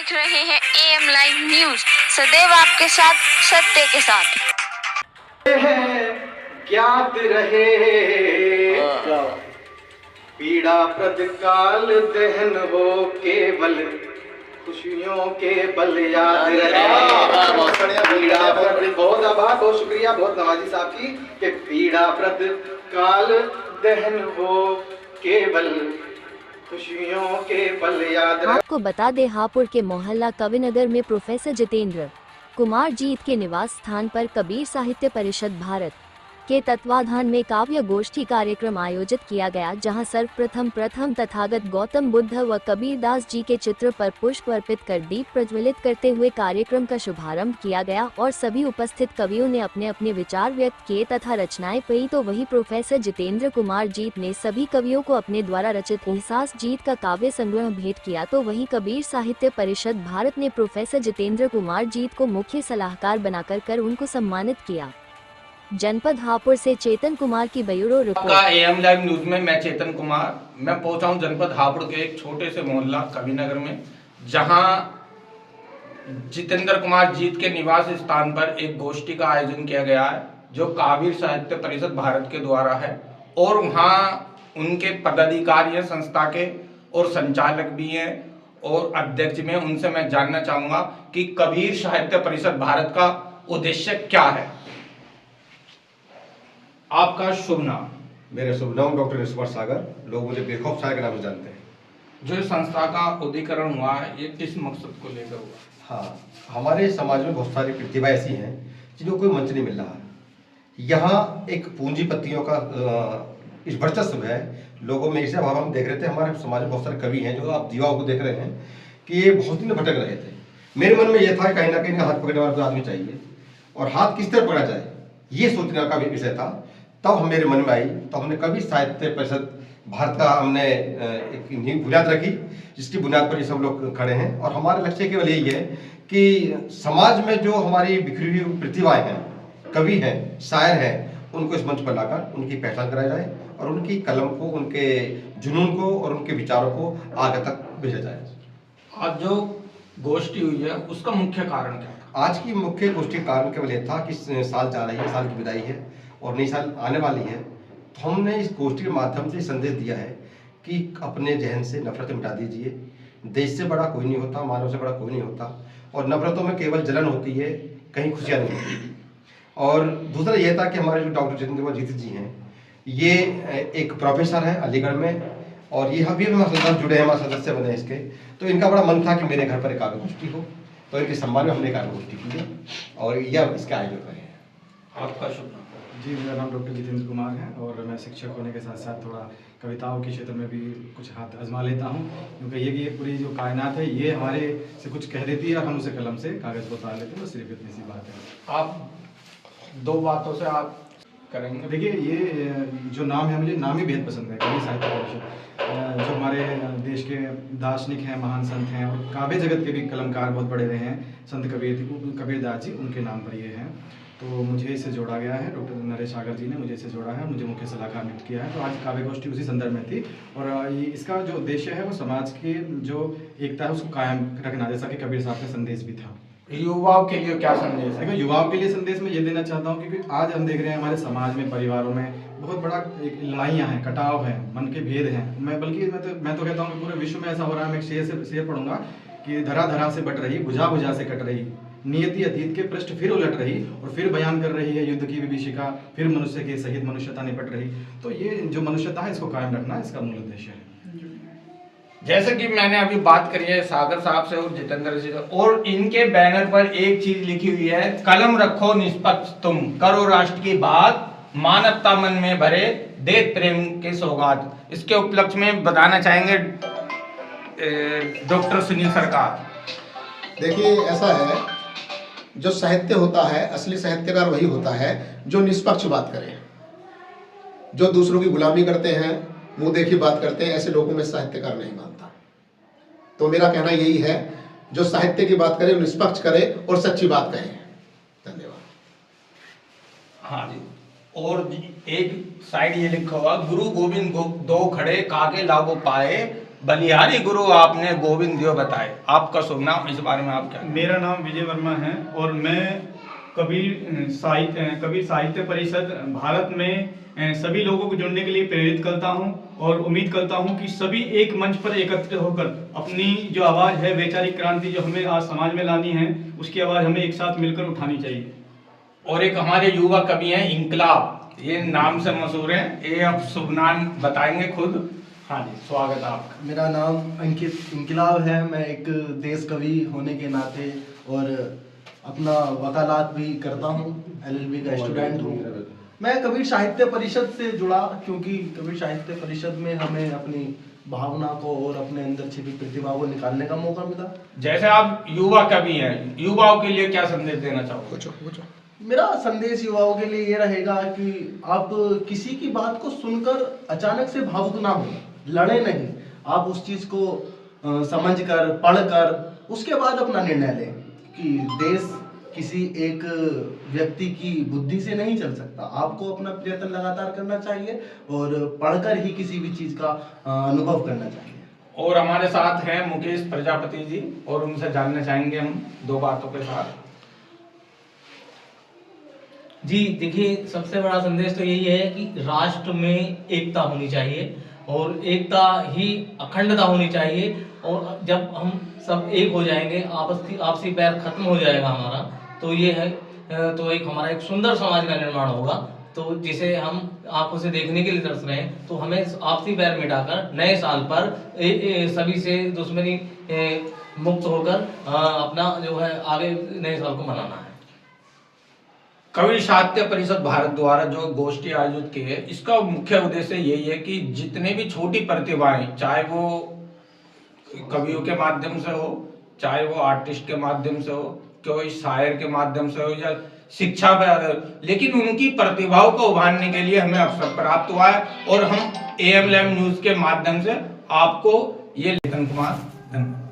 देख रहे हैं AM लाइव न्यूज, सदैव आपके साथ, सत्य के साथ। ज्ञात रहे पीड़ा प्रतिकाल दहन हो, केवल खुशियों के बल याद रहे। पीड़ा प्रति बहुत आभार, बहुत शुक्रिया, बहुत नवाजी साहब की कि पीड़ा प्रतिकाल दहन हो, केवल खुशियों के पल याद रहे। आपको बता दें, हापुड़ के मोहल्ला कविनगर में प्रोफेसर जितेंद्र कुमार जीत के निवास स्थान पर कबीर साहित्य परिषद भारत के तत्वाधान में काव्य गोष्ठी कार्यक्रम आयोजित किया गया, जहां सर्वप्रथम तथागत गौतम बुद्ध व कबीरदास जी के चित्र पर पुष्प अर्पित कर दीप प्रज्वलित करते हुए कार्यक्रम का शुभारंभ किया गया और सभी उपस्थित कवियों ने अपने अपने विचार व्यक्त किए तथा रचनाएं पढ़ी। तो वही प्रोफेसर जितेंद्र कुमार जीत ने सभी कवियों को अपने द्वारा रचित एहसास जीत का काव्य संग्रह भेंट किया। तो वही कबीर साहित्य परिषद भारत ने प्रोफेसर जितेंद्र कुमार जीत को मुख्य सलाहकार बनाकर उनको सम्मानित किया। जनपद हापुड़ से चेतन कुमार की bureau report. AM live news में मैं चेतन कुमार, मैं पहुंचा हूं जनपद हापुड़ के एक छोटे से मोहल्ला कविनगर में, जहां जितेंद्र कुमार जीत के निवास स्थान पर एक गोष्ठी का आयोजन किया गया है, जो कबीर साहित्य परिषद भारत के द्वारा है। और वहां उनके पदाधिकारी हैं संस्था के, और संचालक भी हैं और अध्यक्ष में। उनसे मैं जानना चाहूंगा कि कबीर साहित्य परिषद भारत का उद्देश्य क्या है। आपका शुभ नाम? मेरा शुभ नाम डॉक्टर ईश्वर सागर, लोग मुझे बेखौफ सागर के नाम से जानते हैं। जो संस्था का उदीकरण हुआ है, ये किस मकसद को लेकर हुआ? हाँ, हमारे समाज में बहुत सारी प्रतिभा ऐसी हैं जिनको कोई मंच नहीं मिल रहा है। यहाँ एक पूंजीपतियों का इस वर्चस्व है लोगों में। इसे भाव हम देख रहे थे, हमारे समाज में बहुत सारे कवि हैं जो आप युवाओं को देख रहे हैं कि ये बहुत दिन भटक रहे थे। मेरे मन में यह था कहीं ना कहीं हाथ पकड़ने वाला आदमी चाहिए, और हाथ किस तरह पकड़ा जाए ये सोचने का विषय था। तब मेरे मन में आई, तो हमने कबीर साहित्य परिषद भारत का हमने एक नींव बुनियाद रखी, जिसकी बुनियाद पर ये सब लोग खड़े हैं। और हमारा लक्ष्य केवल यही है कि समाज में जो हमारी बिखरी हुई प्रतिभाएं हैं, कवि हैं, शायर हैं, उनको इस मंच पर लाकर उनकी पहचान कराई जाए और उनकी कलम को, उनके जुनून को और उनके विचारों को आगे तक भेजा जाए। आज जो गोष्ठी हुई है उसका मुख्य कारण क्या था? आज की मुख्य गोष्ठी कारण केवल यह था कि साल जा रही है, साल की विदाई है और नई साल आने वाली है। तो हमने इस गोष्ठी के माध्यम से संदेश दिया है कि अपने जहन से नफरत मिटा दीजिए। देश से बड़ा कोई नहीं होता, मानव से बड़ा कोई नहीं होता, और नफरतों में केवल जलन होती है, कहीं खुशियाँ नहीं होती। और दूसरा यह था कि हमारे जो डॉक्टर जितेंद्र कुमार जीत जी हैं, ये एक प्रोफेसर है अलीगढ़ में, और ये अभी हमारे साथ जुड़े हैं, हमारे सदस्य बने इसके। तो इनका बड़ा मन था कि मेरे घर पर एक काव्य गोष्ठी हो, तो इनके सम्मान में हमने काव्य गोष्ठी की है और यह इसके आयोजन रहे हैं। आपका शुभ नाम? जी, मेरा नाम डॉक्टर जितेंद्र कुमार है और मैं शिक्षक होने के साथ साथ थोड़ा कविताओं के क्षेत्र में भी कुछ हाथ आजमा लेता हूँ, क्योंकि ये पूरी जो कायनात है ये हमारे से कुछ कह देती है और हम उसे कलम से कागज़ पर उतार लेते हैं। बस सिर्फ इतनी सी बात है। आप दो बातों से आप करेंगे। देखिए, ये जो नाम है, मुझे नाम ही बेहद पसंद है, कबीर साहित्य परिषद। जो हमारे देश के दार्शनिक हैं, महान संत हैं और काव्य जगत के भी कलमकार बहुत बड़े रहे हैं, संत कबीरदास जी, उनके नाम पर ये हैं। तो मुझे इससे जोड़ा गया है, डॉक्टर नरेश सागर जी ने मुझे इससे जोड़ा है, मुझे मुख्य सलाहकार नियुक्त किया है। तो आज काव्य गोष्ठी उसी संदर्भ में थी और इसका जो उद्देश्य है वो समाज की जो एकता है उसको कायम रखना, जैसा कि कबीर साहब का संदेश भी था। युवाओं के लिए क्या संदेश है? देखो, युवाओं के लिए संदेश मैं ये देना चाहता हूँ, क्योंकि आज हम देख रहे हैं हमारे समाज में, परिवारों में बहुत बड़ा एक लड़ाइयाँ हैं, कटाव है, मन के भेद हैं। मैं तो कहता हूँ कि पूरे विश्व में ऐसा हो रहा है। मैं एक शेर पढ़ूंगा कि धरा धरा से बट रही, बुझा बुझा से कट रही, नियति अतीत के पृष्ठ फिर उलट रही और फिर बयान कर रही है युद्ध की विभीषिका, फिर मनुष्य के सहित मनुष्यता निपट रही। तो ये जो मनुष्यता है इसको कायम रखना इसका मूल उद्देश्य है। जैसे कि मैंने अभी बात करी है सागर साहब से और जितेंद्र जी से, और इनके बैनर पर एक चीज लिखी हुई है, कलम रखो निष्पक्ष तुम, करो राष्ट्र की बात, मानवता मन में भरे, दे प्रेम के सौगात। इसके उपलक्ष्य में बताना चाहेंगे डॉक्टर सुनील सरकार। देखिए, ऐसा है, जो साहित्य होता है, असली साहित्यकार वही होता है जो निष्पक्ष बात करे। जो दूसरों की गुलामी करते हैं, मुंह देखी बात करते हैं, ऐसे लोगों में साहित्यकार नहीं मानता। तो मेरा कहना यही है, जो साहित्य की बात करे निष्पक्ष करे और सच्ची बात कहे। धन्यवाद। हाँ जी, और एक साइड ये लिखा हुआ, गुरु गोविंद दो खड़े, काके लागो पाए, बलिहारी गुरु आपने गोविंद देव बताए, आपका शुभ नाम, इस बारे में आप क्या? मेरा नाम विजय वर्मा है और मैं कबीर साहित्य परिषद भारत में सभी लोगों को जुड़ने के लिए प्रेरित करता हूं और उम्मीद करता हूं कि सभी एक मंच पर एकत्रित होकर अपनी जो आवाज़ है, वैचारिक क्रांति जो हमें आज समाज में लानी है, उसकी आवाज़ हमें एक साथ मिलकर उठानी चाहिए। और एक हमारे युवा कवि हैं इंकलाब, ये नाम से मशहूर हैं, ये अब शुभ नाम बताएंगे खुद। हाँ जी, स्वागत है आपका। मेरा नाम अंकित इंकलाब है। मैं एक देश कवि होने के नाते और अपना वकालत भी करता हूँ, LLB का स्टूडेंट हूँ। मैं कबीर साहित्य परिषद से जुड़ा क्योंकि कबीर साहित्य परिषद में हमें अपनी भावना को और अपने अंदर छिपी प्रतिभा को निकालने का मौका मिला। जैसे आप युवा कवि हैं, युवाओं के लिए क्या संदेश देना चाहोगे? मेरा संदेश युवाओं के लिए ये रहेगा कि आप किसी की बात को सुनकर अचानक से भावुक ना हो, लड़े नहीं, आप उस चीज को समझकर, पढ़कर उसके बाद अपना निर्णय लें कि देश किसी एक व्यक्ति की बुद्धि से नहीं चल सकता। आपको अपना प्रयत्न लगातार करना चाहिए और पढ़कर ही किसी भी चीज का अनुभव करना चाहिए। और हमारे साथ हैं मुकेश प्रजापति जी, और उनसे जानना चाहेंगे हम दो बातों के साथ। जी देखिए, सबसे बड़ा संदेश तो यही है कि राष्ट्र में एकता होनी चाहिए और एकता ही अखंडता होनी चाहिए। और जब हम सब एक हो जाएंगे, आपसी बैर खत्म हो जाएगा हमारा, तो ये है तो एक हमारा एक सुंदर समाज का निर्माण होगा। तो जिसे हम आंखों से देखने के लिए तरस रहे हैं, तो हमें आपसी बैर मिटाकर नए साल पर सभी से दुश्मनी मुक्त होकर अपना जो है आगे नए साल को मनाना है। कबीर साहित्य परिषद भारत द्वारा जो गोष्ठी आयोजित की है, इसका मुख्य उद्देश्य यही है कि जितने भी छोटी प्रतिभाएं, चाहे वो कवियों के माध्यम से हो, चाहे वो आर्टिस्ट के माध्यम से हो, कोई शायर के माध्यम से हो या शिक्षा पर, लेकिन उनकी प्रतिभाओं को उभारने के लिए हमें अवसर प्राप्त हुआ है और हम AM लाइव न्यूज के माध्यम से आपको ये चेतन कुमार, धन्यवाद।